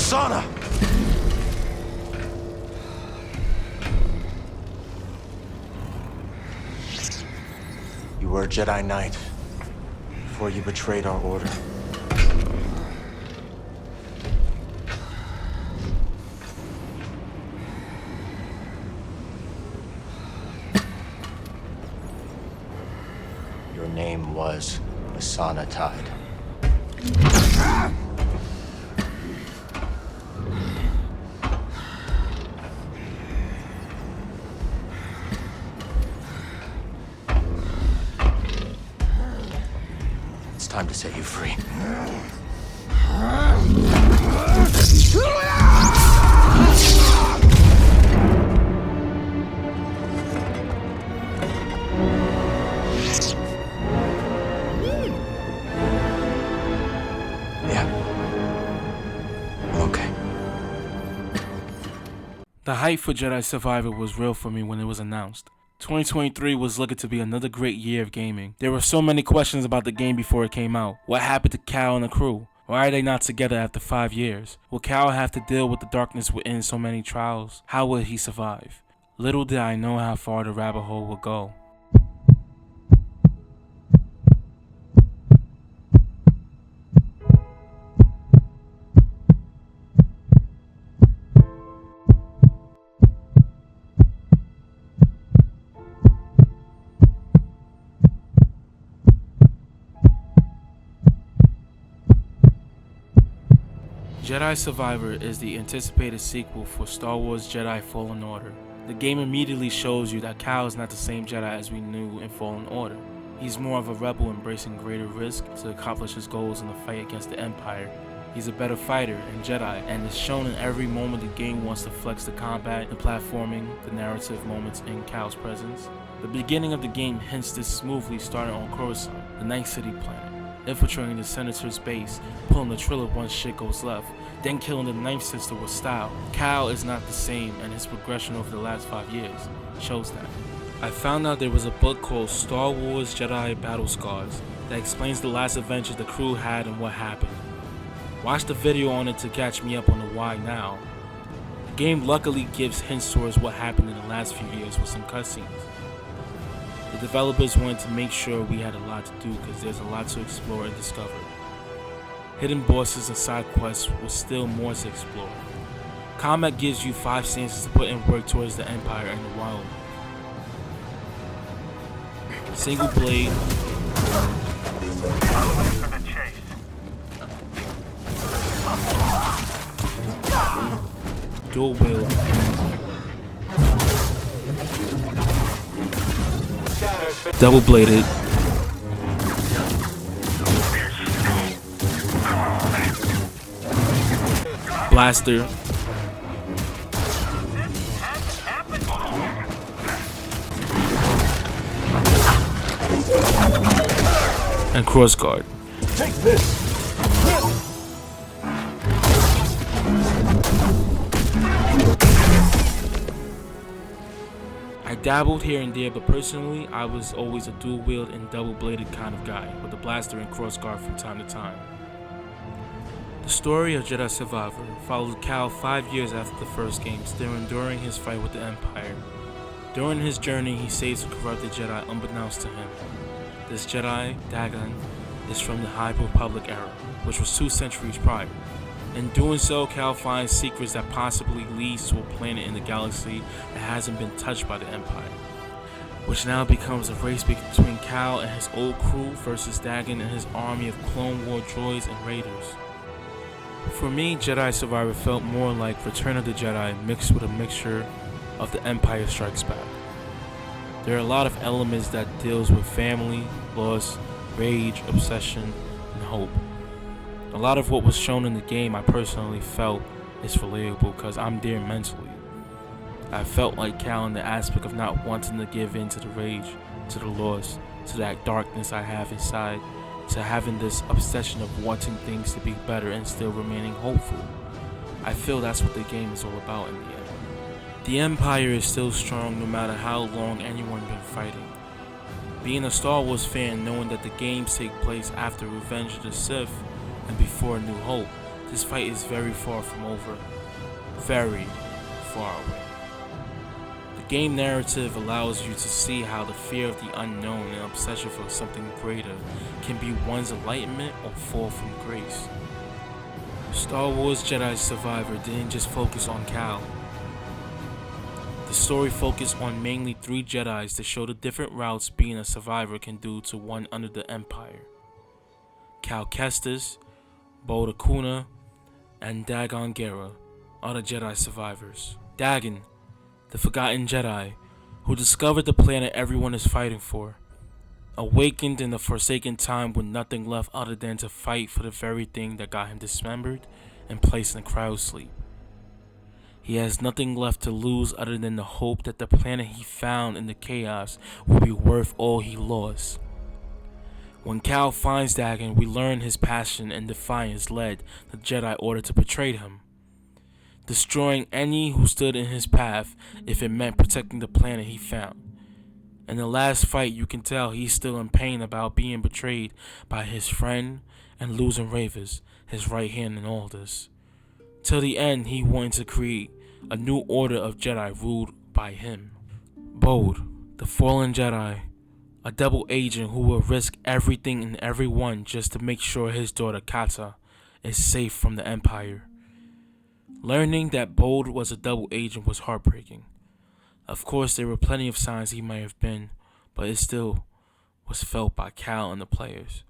Masana! You were a Jedi Knight before you betrayed our order. Your name was Masana Tide. It's time to set you free. The hype for Jedi Survivor was real for me when it was announced. 2023 was looking to be another great year of gaming. There were so many questions about the game before it came out. What happened to Cal and the crew? Why are they not together after 5 years? Will Cal have to deal with the darkness within so many trials? How will he survive? Little did I know how far the rabbit hole would go. Jedi Survivor is the anticipated sequel for Star Wars Jedi Fallen Order. The game immediately shows you that Cal is not the same Jedi as we knew in Fallen Order. He's more of a rebel embracing greater risk to accomplish his goals in the fight against the Empire. He's a better fighter and Jedi, and it's shown in every moment the game wants to flex the combat and platforming, the narrative moments in Cal's presence. The beginning of the game hints this smoothly starting on Coruscant, the Night City planet, infiltrating the Senator's base, pulling the trailer once shit goes left, then killing the Ninth Sister with style. Cal is not the same, and his progression over the last 5 years shows that. I found out there was a book called Star Wars Jedi Battle Scars that explains the last adventure the crew had and what happened. Watch the video on it to catch me up on the why now. The game luckily gives hints towards what happened in the last few years with some cutscenes. The developers wanted to make sure we had a lot to do because there's a lot to explore and discover. Hidden bosses and side quests with still more to explore. Combat gives you 5 stances to put in work towards the Empire and the wild. Single blade. Dual wield. Double bladed. Blaster. And crossguard. Take this! I dabbled here and there, but personally, I was always a dual-wield and double-bladed kind of guy, with a blaster and crossguard from time to time. The story of Jedi Survivor followed Cal 5 years after the first game, still enduring his fight with the Empire. During his journey, he saves a corrupted Jedi unbeknownst to him. This Jedi, Dagon, is from the High Republic era, which was 2 centuries prior. In doing so, Cal finds secrets that possibly leads to a planet in the galaxy that hasn't been touched by the Empire, which now becomes a race between Cal and his old crew versus Dagon and his army of Clone War droids and raiders. For me, Jedi Survivor felt more like Return of the Jedi mixed with a mixture of The Empire Strikes Back. There are a lot of elements that deals with family, loss, rage, obsession, and hope. A lot of what was shown in the game I personally felt is relatable because I'm there mentally. I felt like Cal in the aspect of not wanting to give in to the rage, to the loss, to that darkness I have inside, to having this obsession of wanting things to be better and still remaining hopeful. I feel that's what the game is all about in the end. The Empire is still strong no matter how long anyone been fighting. Being a Star Wars fan, knowing that the games take place after Revenge of the Sith and before New Hope, this fight is very far from over. Very far away. The game narrative allows you to see how the fear of the unknown and obsession for something greater can be one's enlightenment or fall from grace. Star Wars Jedi Survivor didn't just focus on Cal. The story focused on mainly 3 Jedis to show the different routes being a survivor can do to one under the Empire. Cal Kestis, Bode Akuna, and Dagon Gera are the Jedi survivors. Dagon, the forgotten Jedi, who discovered the planet everyone is fighting for, awakened in the Forsaken time with nothing left other than to fight for the very thing that got him dismembered and placed in cryosleep. He has nothing left to lose other than the hope that the planet he found in the chaos will be worth all he lost. When Cal finds Dagon, we learn his passion and defiance led the Jedi Order to betray him, destroying any who stood in his path if it meant protecting the planet he found. In the last fight, you can tell he's still in pain about being betrayed by his friend and losing Ravers, his right hand in all this. Till the end, he wanted to create a new order of Jedi ruled by him. Bode, the fallen Jedi, a double agent who will risk everything and everyone just to make sure his daughter Kata is safe from the Empire. Learning that Bode was a double agent was heartbreaking. Of course, there were plenty of signs he might have been, but it still was felt by Cal and the players.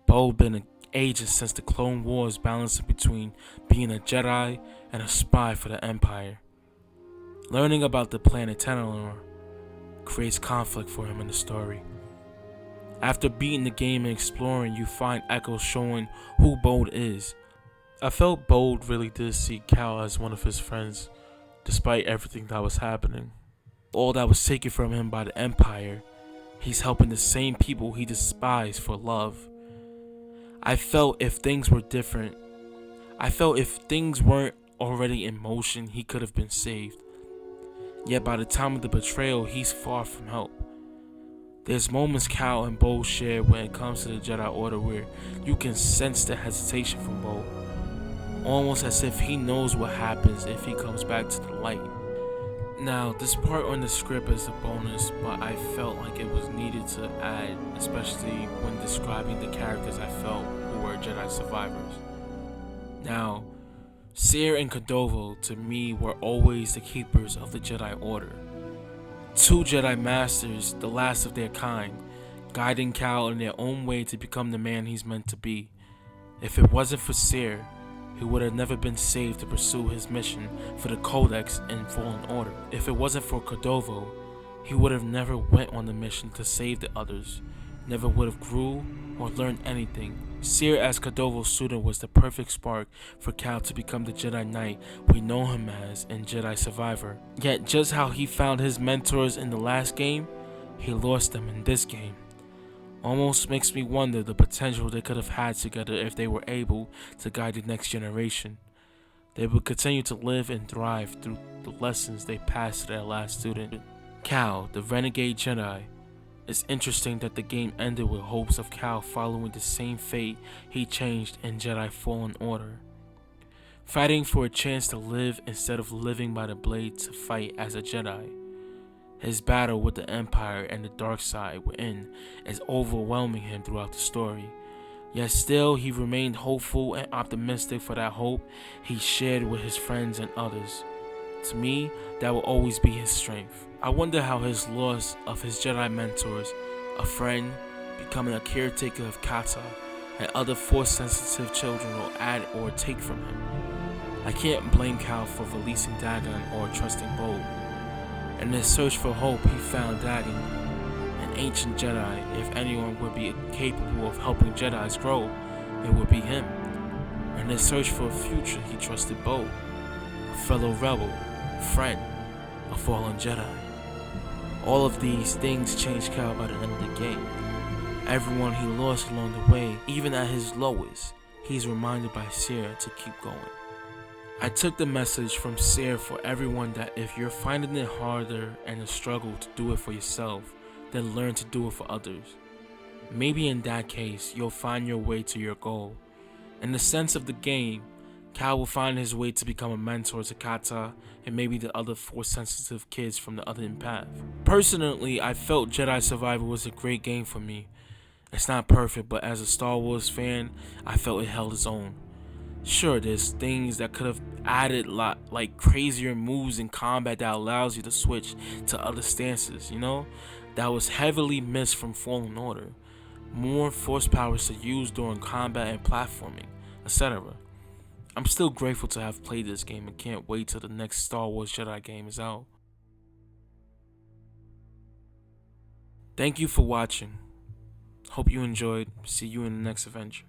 Bode been an agent since the Clone Wars, balancing between being a Jedi and a spy for the Empire. Learning about the planet Tenelor creates conflict for him in the story. After beating the game and exploring, you find echoes showing who Bode is. I felt Bode really did see Cal as one of his friends, despite everything that was happening. All that was taken from him by the Empire, he's helping the same people he despised for love. I felt if things were different, I felt if things weren't already in motion, he could have been saved. Yet by the time of the betrayal, he's far from help. There's moments Cal and Bode share when it comes to the Jedi Order where you can sense the hesitation from Bode, almost as if he knows what happens if he comes back to the light. Now, this part on the script is a bonus, but I felt like it was needed to add, especially when describing the characters I felt who were Jedi survivors. Now, Cere and Cordovo, to me, were always the keepers of the Jedi Order. 2 Jedi Masters, the last of their kind, guiding Cal in their own way to become the man he's meant to be. If it wasn't for Cere, he would have never been saved to pursue his mission for the Codex and Fallen Order. If it wasn't for Cordovo, he would have never went on the mission to save the others, never would have grew or learned anything. Cere as Cordovo's student was the perfect spark for Cal to become the Jedi Knight we know him as in Jedi Survivor. Yet just how he found his mentors in the last game, he lost them in this game. Almost makes me wonder the potential they could have had together if they were able to guide the next generation. They would continue to live and thrive through the lessons they passed to their last student. Cal, the renegade Jedi. It's interesting that the game ended with hopes of Cal following the same fate he changed in Jedi Fallen Order. Fighting for a chance to live instead of living by the blade to fight as a Jedi. His battle with the Empire and the dark side within is overwhelming him throughout the story. Yet still, he remained hopeful and optimistic for that hope he shared with his friends and others. To me, that will always be his strength. I wonder how his loss of his Jedi mentors, a friend, becoming a caretaker of Kata, and other Force-sensitive children will add or take from him. I can't blame Cal for releasing Dagon or trusting Bode. In his search for hope, he found Dagon, an ancient Jedi. If anyone would be capable of helping Jedis grow, it would be him. In his search for a future, he trusted Bode, a fellow rebel, friend, a fallen Jedi. All of these things changed Cal by the end of the game. Everyone he lost along the way, even at his lowest, he's reminded by Cere to keep going. I took the message from Cere for everyone that if you're finding it harder and a struggle to do it for yourself, then learn to do it for others. Maybe in that case, you'll find your way to your goal. In the sense of the game, Cal will find his way to become a mentor to Kata and maybe the other Force-sensitive kids from the other path. Personally, I felt Jedi Survivor was a great game for me. It's not perfect, but as a Star Wars fan, I felt it held its own. Sure, there's things that could have added like crazier moves in combat that allows you to switch to other stances, that was heavily missed from Fallen Order. More force powers to use during combat and platforming, etc. I'm still grateful to have played this game and can't wait till the next Star Wars Jedi game is out. Thank you for watching. Hope you enjoyed. See you in the next adventure.